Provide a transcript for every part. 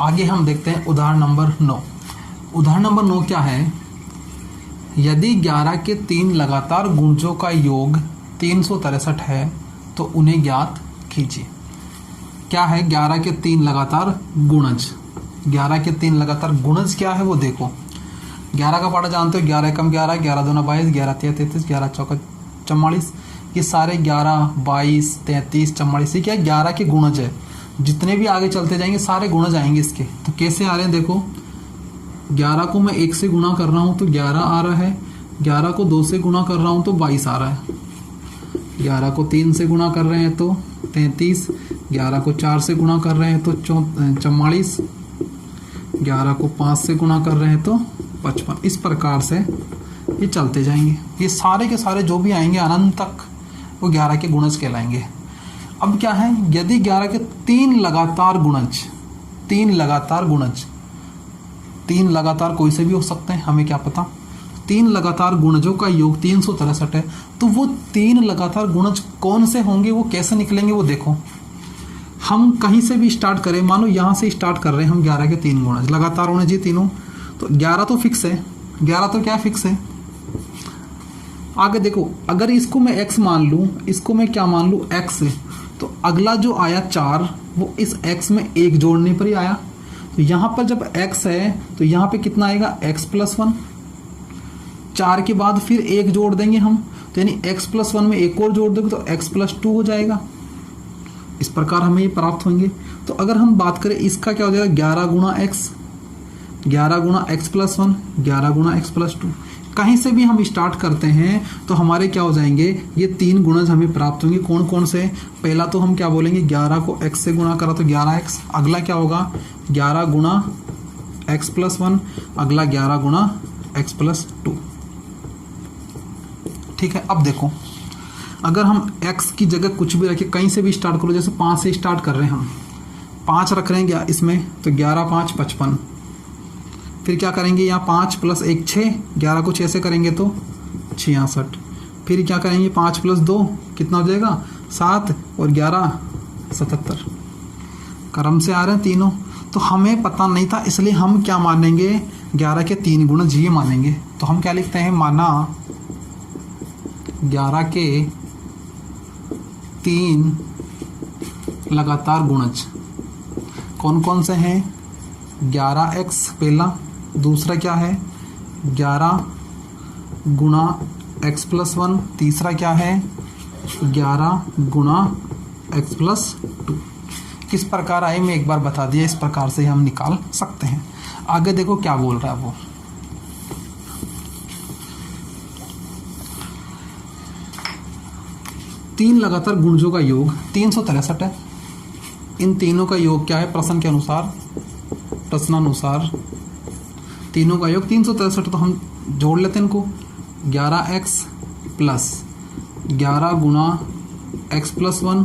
आगे हम देखते हैं उदाहरण नंबर 9। उदाहरण नंबर 9 क्या है, यदि 11 के 3 लगातार गुणजों का योग 363 है तो उन्हें ज्ञात कीजिए। क्या है 11 के 3 लगातार गुणज, 11 के 3 लगातार गुणज क्या है वो देखो। 11 का पारा जानते हो, 11 एकम 11, 11 दूना 22, 11 तिया 33, 11 चौका 44, ये सारे 11, 22, 33, 44 ये क्या है 11 के गुणज है। जितने भी आगे चलते जाएंगे सारे गुणज आएंगे इसके। तो कैसे आ रहे हैं देखो, 11 को मैं 1 से गुणा कर रहा हूँ तो 11 आ रहा है, 11 को 2 से गुणा कर रहा हूँ तो 22 आ रहा है, 11 को 3 से गुणा कर रहे हैं तो 33, 11 को 4 से गुणा कर रहे हैं तो 44, 11 को 5 से गुणा कर रहे हैं तो 55। इस प्रकार से ये चलते जाएंगे, ये सारे के सारे जो भी आएंगे अनंत तक वो 11 के गुणज कहलाएंगे। अब क्या है, यदि 11 के 3 लगातार गुणज, 3 लगातार गुणज, 3 लगातार कोई से भी हो सकते हैं, हमें क्या पता, 3 लगातार गुणजों का योग 363 है, तो वो 3 लगातार गुणज कौन से होंगे, वो कैसे निकलेंगे वो देखो। हम कहीं से भी स्टार्ट करें, मानो यहाँ से स्टार्ट कर रहे हैं हम, 11 के 3 गुणज लगातार होने चाहिए तीनों, तो 11 तो फिक्स है, 11 तो क्या फिक्स है। आगे देखो, अगर इसको मैं x मान लूँ, इसको मैं क्या मान लूँ x है, तो अगला जो आया 4 वो इस x में 1 जोड़ने पर ही आया। तो यहाँ पर जब x है तो यहाँ पे कितना आएगा x+1, 4 के बाद फिर 1 जोड़ देंगे हम, तो यानी x+1 में 1 और जोड़ देंगे तो x+2 हो जाएगा। इस प्रकार हमें ये प्राप्त होंगे। तो अगर हम बात करें इसका क्या हो जाएगा, 11 गुणा x, 11 गुणा x+1, 11 गुणा x+2। कहीं से भी हम स्टार्ट करते हैं तो हमारे क्या हो जाएंगे, ये 3 गुणज हमें प्राप्त होंगे। कौन कौन से, पहला तो हम क्या बोलेंगे, 11 को x से गुणा करा तो 11x, अगला क्या होगा 11 गुणा x+1, अगला 11 गुणा x+2। ठीक है, अब देखो अगर हम x की जगह कुछ भी रखें, कहीं से भी स्टार्ट करो, जैसे 5 से स्टार्ट कर रहे हैं हम, 5 रख रहे हैं इसमें, तो 11 5 55, फिर क्या करेंगे यहाँ 5 + 1 6, 11 को 6 से करेंगे तो 66, फिर क्या करेंगे 5 + 2 कितना हो जाएगा 7, और 11 77। क्रम से आ रहे हैं तीनों, तो हमें पता नहीं था इसलिए हम क्या मानेंगे, 11 के 3 गुणज ये मानेंगे। तो हम क्या लिखते हैं, माना 11 के 3 लगातार गुणज कौन कौन से हैं, 11x पहला, दूसरा क्या है 11 गुणा x+1, तीसरा क्या है 11 गुणा x+2। किस प्रकार आए मैं एक बार बता दिया, इस प्रकार से हम निकाल सकते हैं। आगे देखो क्या बोल रहा है वो, तीन लगातार गुणजों का योग 363 है। इन तीनों का योग क्या है, प्रश्न के अनुसार, प्रश्नानुसार तीनों का योग 363। तो हम जोड़ लेते हैं इनको, 11x प्लस 11 गुणा x+1,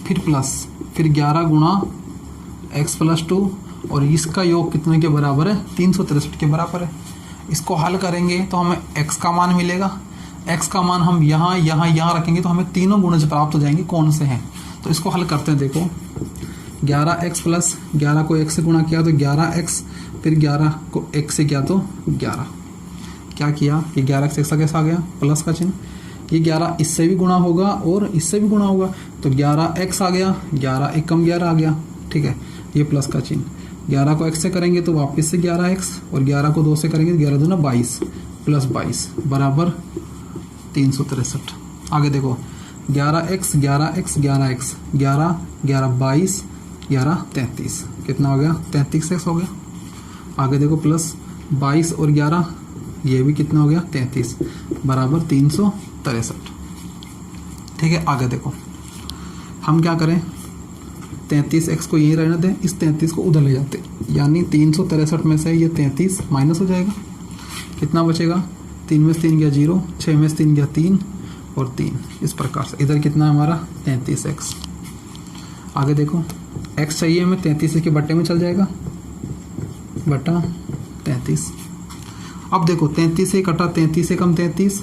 फिर प्लस, फिर 11 गुणा x+2, और इसका योग कितने के बराबर है, 363 के बराबर है। इसको हल करेंगे तो हमें x का मान मिलेगा, x का मान हम यहाँ यहाँ यहाँ रखेंगे तो हमें तीनों गुणज प्राप्त हो जाएंगे कौन से हैं। तो इसको हल करते हैं, देखो 11x प्लस 11 को 1 से गुणा किया तो 11x, फिर 11 को 1 से किया तो 11, क्या किया ये 11x एक्स्ट्रा कैसा आ गया, प्लस का चिन्ह, ये 11 इससे भी गुणा होगा और इससे भी गुणा होगा तो 11x आ गया, 11 एकम 11 आ गया। ठीक है, ये प्लस का चिन्ह, 11 को x से करेंगे तो वापस से 11x, और 11 को 2 से करेंगे तो 11 दूना 22 प्लस 22 बराबर 363। आगे देखो 11x 11x 11x 11 11 22 11 33, कितना हो गया 33x हो गया। आगे देखो प्लस 22 और 11, ये भी कितना हो गया 33 बराबर 363। ठीक है, आगे देखो हम क्या करें, 33x को यहीं रहने दें, इस 33 को उधर ले जाते, यानी 363 में से ये 33 माइनस हो जाएगा, कितना बचेगा, 3 में से 3 गया 0, 6 में से 3 गया 3 और 3। इस प्रकार से इधर कितना हमारा 33x। आगे देखो x चाहिए हमें, 33 के बट्टे में चल जाएगा, बटा 33। अब देखो 33 से कटा 33 से कम 33,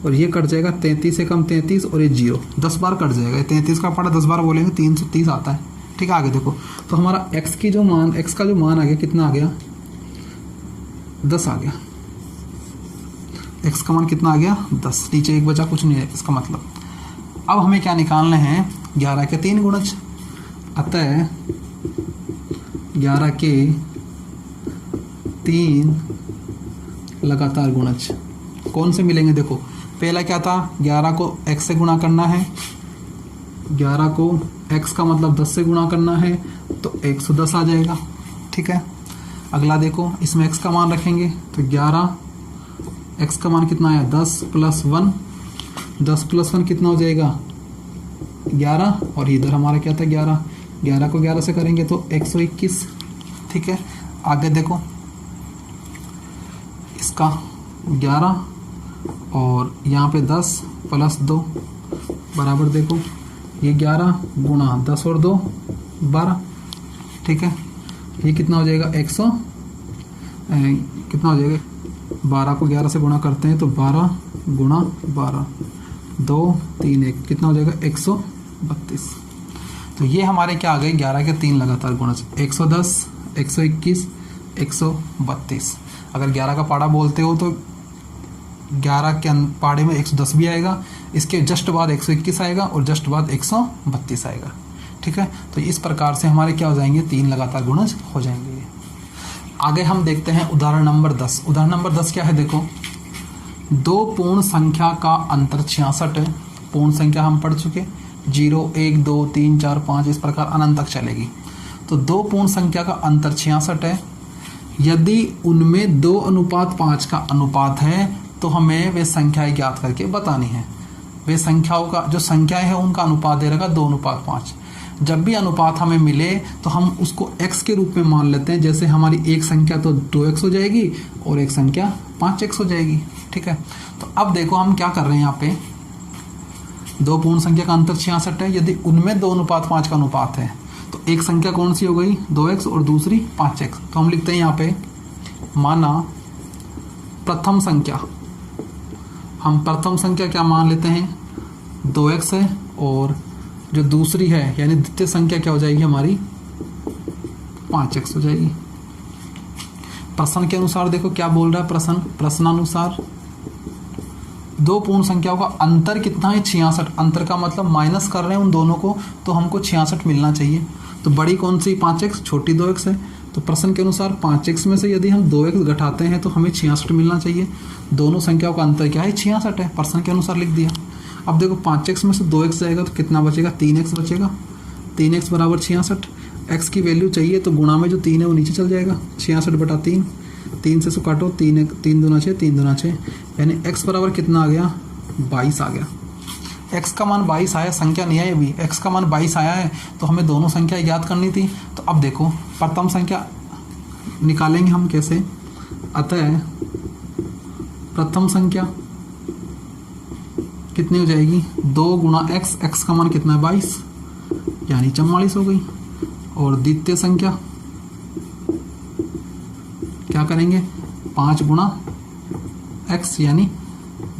और ये कट जाएगा 33 से कम 33, और ये 0 10 बार कट जाएगा। 33 का पड़ा 10 बार बोलेंगे 330 आता है, ठीक है, आगे देखो तो हमारा x की जो मान, x का जो मान आ गया कितना आ गया, 10 आ गया। x का मान कितना आ गया, 10, नीचे एक बचा, कुछ नहीं है इसका मतलब। अब हमें क्या निकालने हैं, 11 के 3 गुणज, अतः 11 के 3 लगातार गुणज कौन से मिलेंगे, देखो पहला क्या था, 11 को x से गुणा करना है, 11 को x का मतलब 10 से गुणा करना है, तो 110 आ जाएगा। ठीक है, अगला देखो, इसमें x का मान रखेंगे तो 11, x का मान कितना आया, 10 + 1, 10 + 1 कितना हो जाएगा, 11, और इधर हमारा क्या था 11, 11 को 11 से करेंगे तो 121। ठीक है, आगे देखो इसका 11 और यहाँ पे 10 + 2 बराबर, देखो ये 11 गुणा 10 और 2 12। ठीक है, ये कितना हो जाएगा, 100 कितना हो जाएगा, 12 को 11 से गुणा करते हैं तो 12 गुणा 12, 2 3 1 कितना हो जाएगा, 132। तो ये हमारे क्या आ गए, 11 के 3 लगातार गुणज, 110, 121, 132। अगर 11 का पाड़ा बोलते हो तो 11 के पाड़े में 110 भी आएगा, इसके जस्ट बाद 121 आएगा और जस्ट बाद 132 आएगा। ठीक है, तो इस प्रकार से हमारे क्या हो जाएंगे, 3 लगातार गुणज हो जाएंगे। आगे हम देखते हैं उदाहरण नंबर 10। उदाहरण नंबर 10 क्या है, देखो दो पूर्ण संख्या का अंतर 66 है। पूर्ण संख्या हम पढ़ चुके, 0 1 2 3 4 5 इस प्रकार अनंत तक चलेगी। तो दो पूर्ण संख्या का अंतर 66 है। यदि उनमें 2:5 का अनुपात है तो हमें वे संख्याएं ज्ञात करके बतानी है। वे संख्याओं का जो संख्याएं हैं उनका अनुपात दे रहेगा 2:5। जब भी अनुपात हमें मिले तो हम उसको x के रूप में मान लेते हैं। जैसे हमारी एक संख्या तो 2x हो जाएगी और एक संख्या 5x हो जाएगी। ठीक है, तो अब देखो हम क्या कर रहे हैं, यहाँ पे दो पूर्ण संख्या का अंतर 66 है। यदि उनमें 2:5 का अनुपात है तो एक संख्या कौन सी हो गई, 2x और दूसरी 5x। तो हम लिखते हैं यहाँ पे, माना प्रथम संख्या, हम प्रथम संख्या क्या मान लेते हैं, 2x है, और जो दूसरी है यानी द्वितीय संख्या क्या हो जाएगी हमारी, 5x हो जाएगी। प्रश्न के अनुसार देखो क्या बोल रहा है प्रश्न, प्रश्नानुसार दो पूर्ण संख्याओं का अंतर कितना है, 66। अंतर का मतलब माइनस कर रहे हैं उन दोनों को, तो हमको 66 मिलना चाहिए। तो बड़ी कौन सी 5x, छोटी 2x है। तो प्रश्न के अनुसार 5x में से यदि हम 2x घटाते हैं तो हमें 66 मिलना चाहिए। दोनों संख्याओं का अंतर क्या है, 66 है। प्रश्न के अनुसार लिख दिया। अब देखो 5x में से 2x जाएगा तो कितना बचेगा, 3x बचेगा। 3x बराबर 66। x की वैल्यू चाहिए तो गुणा में जो 3 है वो नीचे चल जाएगा, 66/3। 3 से काटो, 3 दूना 6, 3 दूना 6, यानी x बराबर कितना आ गया, 22 आ गया। x का मान 22 आया, संख्या नहीं है अभी, x का मान 22 आया है, तो हमें दोनों संख्या याद करनी थी। तो अब देखो प्रथम संख्या निकालेंगे हम कैसे, अतः प्रथम संख्या कितनी हो जाएगी, 2 गुणा x, x का मान कितना है 22 यानी 44 हो गई। और द्वितीय संख्या क्या करेंगे, 5 गुणा x यानी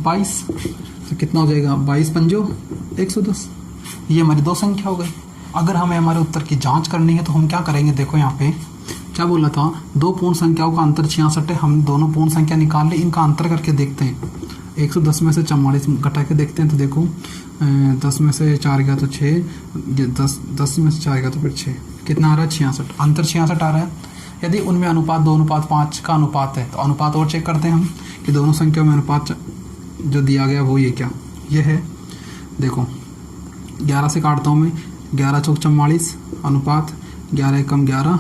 22, तो कितना हो जाएगा, 22 पंजो 110। ये हमारी दो संख्या हो गई। अगर हमें हमारे उत्तर की जांच करनी है तो हम क्या करेंगे, देखो यहाँ पे क्या बोला था, दो पूर्ण संख्याओं का अंतर 66 है। हम दोनों पूर्ण संख्या निकाल ले, इनका अंतर करके देखते हैं। 110 में से 44 घटा के देखते हैं तो देखो 10 में से 4 गया तो 6, 10 में से 4 गया तो फिर 6, कितना आ रहा है 66, अंतर 66 आ रहा है। यदि उनमें अनुपात 2:5 का अनुपात है तो अनुपात और चेक करते हैं हम कि दोनों संख्याओं में अनुपात जो दिया गया वो ये क्या, ये है। देखो 11 से काटता हूँ मैं, 11 चौक 44 अनुपात 11 एकम 11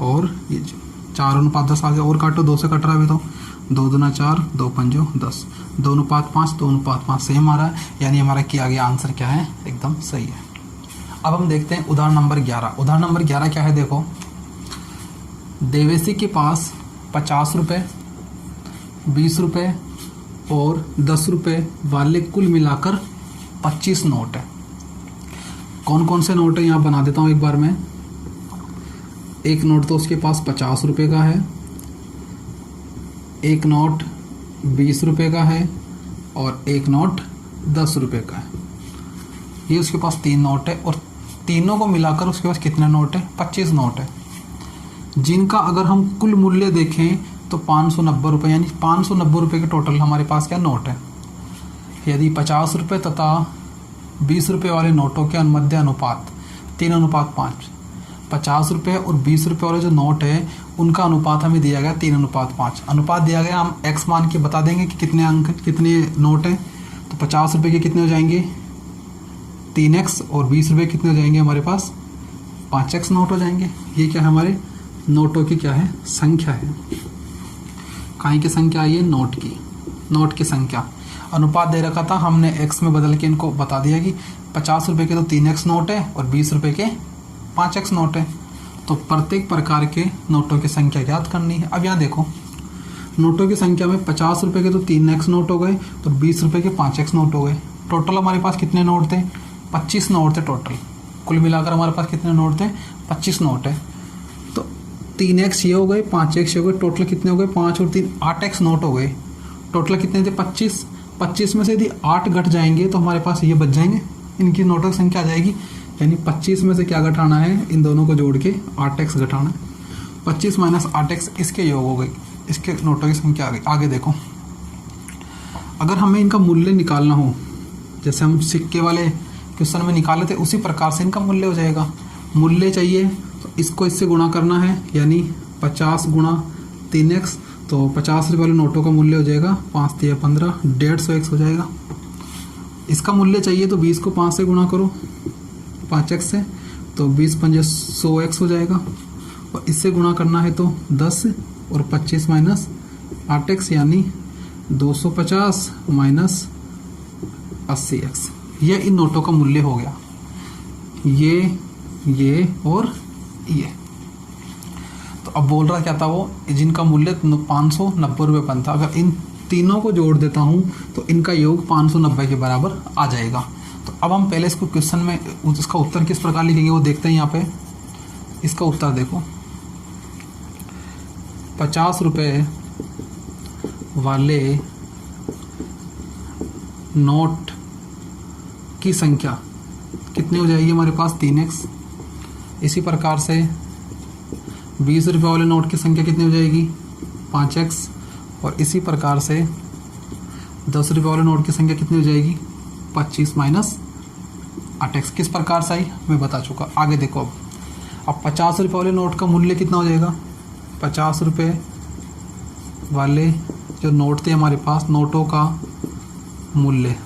और ये 4:10 आ गया। और काटो, 2 से कट रहा है तो 2 दूना 4, 2 पंजो 10, 2:5, 2:5 सेम आ रहा है, यानी हमारा किया गया आंसर क्या है, एकदम सही है। अब हम देखते हैं उदाहरण नंबर 11। उदाहरण नंबर 11 क्या है, देखो देवेशी के पास 50 रुपये, 20 रुपये और 10 रुपये वाले कुल मिलाकर 25 नोट है। कौन कौन से नोट है यहाँ बना देता हूँ एक बार मैं। एक नोट तो उसके पास 50 रुपये का है, एक नोट 20 रुपये का है और एक नोट 10 रुपये का है। ये उसके पास 3 नोट है और तीनों को मिलाकर उसके पास कितने नोट है? 25 नोट है, जिनका अगर हम कुल मूल्य देखें तो 590 रुपये, यानी 590 रुपये के टोटल हमारे पास क्या नोट है। यदि 50 रुपये तथा 20 रुपये वाले नोटों के मध्य अनुपात 3:5, 50 रुपये और 20 रुपये वाले जो नोट है उनका अनुपात हमें दिया गया 3:5। अनुपात दिया गया, हम x मान के बता देंगे कि कितने अंक कितने नोट हैं। तो 50 रुपये के कितने हो जाएंगे? 3x, और 20 रुपये कितने हो जाएंगे हमारे पास? 5x नोट हो जाएंगे। ये क्या है? हमारे नोटों की क्या है? संख्या है। काई की संख्या आई है? नोट की संख्या। अनुपात दे रखा था, हमने x में बदल के इनको बता दिया कि 50 रुपये के तो 3x नोट है और 20 रुपये के 5x नोट है। तो प्रत्येक प्रकार के नोटों की संख्या ज्ञात करनी है। अब यहाँ देखो, नोटों की संख्या में 50 रुपये के तो 3x नोट हो गए, तो 20 रुपये के 5x नोट हो गए। टोटल हमारे पास कितने नोट थे? 25 नोट थे टोटल। कुल मिलाकर हमारे पास कितने नोट थे? 25 नोट है। तो 3x ये हो गए, 5x ये हो गए, टोटल कितने हो गए? 5 और 3 8x नोट हो गए। टोटल कितने थे? 25। 25 में से यदि 8 घट जाएंगे तो हमारे पास ये बच जाएंगे, इनकी नोटों की संख्या आ जाएगी। यानी 25 में से क्या घटाना है? इन दोनों को जोड़ के 8x घटाना है। 25 माइनस 8x इसके योग हो गई, इसके नोटों की संख्या आ गई। आगे देखो, अगर हमें इनका मूल्य निकालना हो, जैसे हम सिक्के वाले क्वेश्चन में निकाले थे, उसी प्रकार से इनका मूल्य हो जाएगा। मूल्य चाहिए तो इसको इससे गुणा करना है, यानी 50 गुणा 3x, तो 50 रुपये वाले नोटों का मूल्य हो जाएगा 5 3 15, 150x हो जाएगा। इसका मूल्य चाहिए तो 20 को 5 से गुणा करो, 5x से, तो 20 5 100x हो जाएगा। और इससे गुणा करना है तो 10 और 25 माइनस 8x, यानी 250 माइनस 80x। ये इन नोटों का मूल्य हो गया, ये और ये। तो अब बोल रहा क्या था वो, जिनका मूल्य 590 रुपये बनता। अगर इन तीनों को जोड़ देता हूँ तो इनका योग 590 के बराबर आ जाएगा। तो अब हम पहले इसको क्वेश्चन में इसका उत्तर किस प्रकार लिखेंगे वो देखते हैं। यहाँ पे इसका उत्तर देखो, 50 रुपये वाले नोट की संख्या कितनी हो जाएगी हमारे पास? 3x। इसी प्रकार से 20 रुपये वाले नोट की संख्या कितनी हो जाएगी? 5x। और इसी प्रकार से 10 रुपये वाले नोट की संख्या कितनी हो जाएगी? 25 माइनस 8x। किस प्रकार से आई मैं बता चुका। आगे देखो, अब 50 रुपये वाले नोट का मूल्य कितना हो जाएगा? 50 रुपये वाले जो नोट थे हमारे पास, नोटों का मूल्य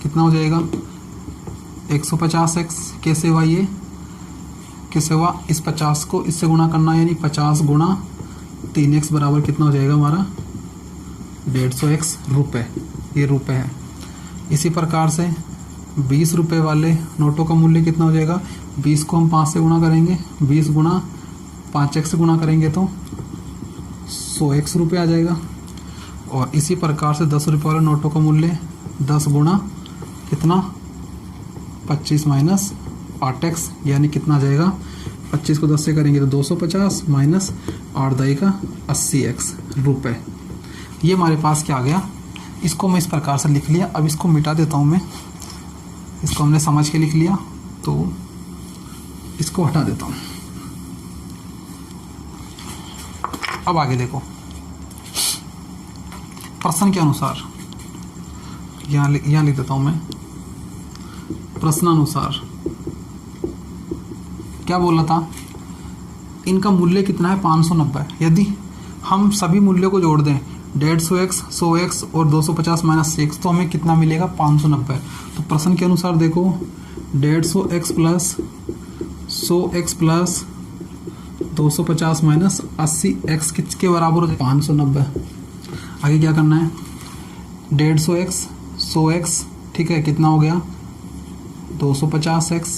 कितना हो जाएगा? 150x। कैसे हुआ ये? कैसे हुआ? इस 50 को इससे गुणा करना, यानी 50 गुणा 3x बराबर कितना हो जाएगा हमारा? 150x रुपये। ये रुपये है। इसी प्रकार से 20 रुपये वाले नोटों का मूल्य कितना हो जाएगा? 20 को हम 5 से गुणा करेंगे, 20 गुणा 5x से गुणा करेंगे तो 100x रुपये आ जाएगा। और इसी प्रकार से 10 रुपये वाले नोटों का मूल्य 10 गुणा कितना? 25 माइनस 8x, यानी कितना आ जाएगा? 25 को 10 से करेंगे तो 250 माइनस 8 दाई का 80x रुपये। ये हमारे पास क्या आ गया? इसको मैं इस प्रकार से लिख लिया। अब इसको मिटा देता हूँ मैं, इसको हमने समझ के लिख लिया तो इसको हटा देता हूँ। अब आगे देखो, प्रश्न के अनुसार यहाँ लिख देता हूँ मैं। प्रश्नानुसार क्या बोला था? इनका मूल्य कितना है? 590। यदि हम सभी मूल्यों को जोड़ दें, 150x, 100x और 250 माइनस 6, तो हमें कितना मिलेगा? 590। तो प्रश्न के अनुसार देखो, 150x plus 100x plus 250 minus 80x किसके बराबर हो? 590। आगे क्या करना है? 150x 100x, ठीक है, कितना हो गया? 250x,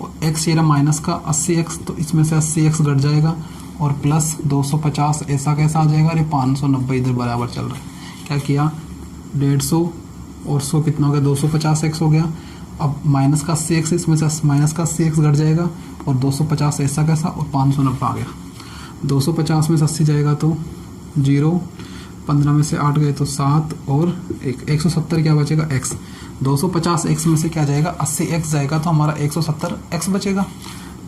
और x ये रहा माइनस का 80x, तो इसमें से 80x घट जाएगा, और प्लस 250 ऐसा कैसा आ जाएगा? अरे 590 इधर बराबर चल रहा है। क्या किया? 150 और 100 कितना हो गया? 250x हो गया। अब माइनस का 80x, इसमें से माइनस का 80x घट जाएगा, और 250 ऐसा कैसा, और 590 आ गया। 250 में से 80 जाएगा तो 0, 15 में से 8 गए तो 7 और 170 क्या बचेगा x। 250 x में से क्या जाएगा 80 x जाएगा तो हमारा 170 x बचेगा,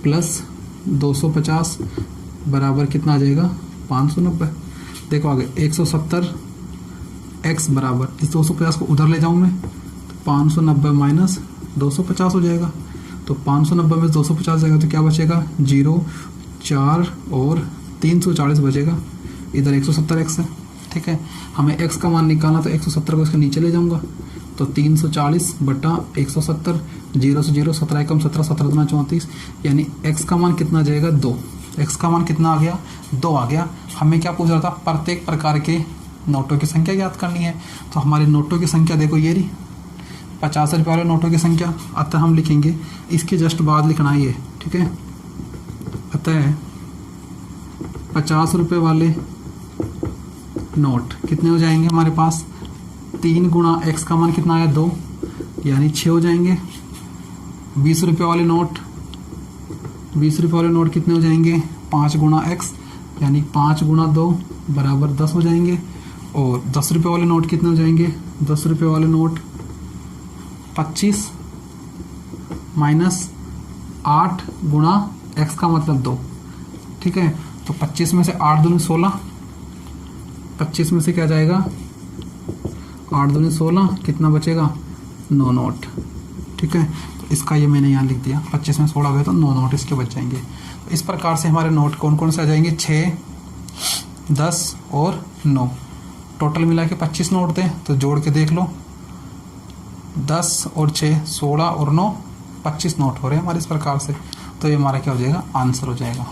प्लस 250 बराबर कितना आ जाएगा 590। देखो आगे 170 x बराबर इस 250 को उधर ले जाऊँ मैं तो 590 माइनस 250 हो जाएगा। तो 590 में 250 जाएगा तो क्या बचेगा 0, 4 और 340 बचेगा। इधर 170x है, ठीक है। हमें x का मान निकालना तो 170 को इसके नीचे ले जाऊंगा तो 340 बटा 170, 0 से 0, 17 एकम 17, 17 दूना 34, यानी x का मान कितना आ जाएगा 2। x का मान कितना आ गया 2 आ गया। हमें क्या पूछ रहा था, प्रत्येक प्रकार के नोटों की संख्या ज्ञात करनी है। तो हमारे नोटों की संख्या देखो ये रही 50 रुपये वाले नोटों की संख्या। अतः हम लिखेंगे इसके जस्ट बाद लिखना है ये, ठीक है। अतः 50 रुपये वाले नोट कितने हो जाएंगे हमारे पास 3 गुणा x का मान कितना आया 2, यानी 6 हो जाएंगे। 20 रुपये वाले नोट, 20 रुपये वाले नोट कितने हो जाएंगे 5 गुणा x, यानी 5 गुणा 2 बराबर 10 हो जाएंगे। और 10 रुपये वाले नोट कितने हो जाएंगे 10 रुपये वाले नोट 25 माइनस 8 गुणा x का मतलब 2, ठीक है। तो 25 में से 8 दूनी 16, 25 में से क्या जाएगा 8 दूनी 16, कितना बचेगा 9 नोट, ठीक है। तो इसका ये मैंने यहाँ लिख दिया 25 में 16 गए तो 9 नोट इसके बच जाएंगे। तो इस प्रकार से हमारे नोट कौन कौन से आ जाएंगे 6, 10 और 9। टोटल मिला के 25 नोट थे तो जोड़ के देख लो 10 और 6 16 और 9 25 नोट हो रहे हैं हमारे इस प्रकार से। तो ये हमारा क्या हो जाएगा आंसर हो जाएगा।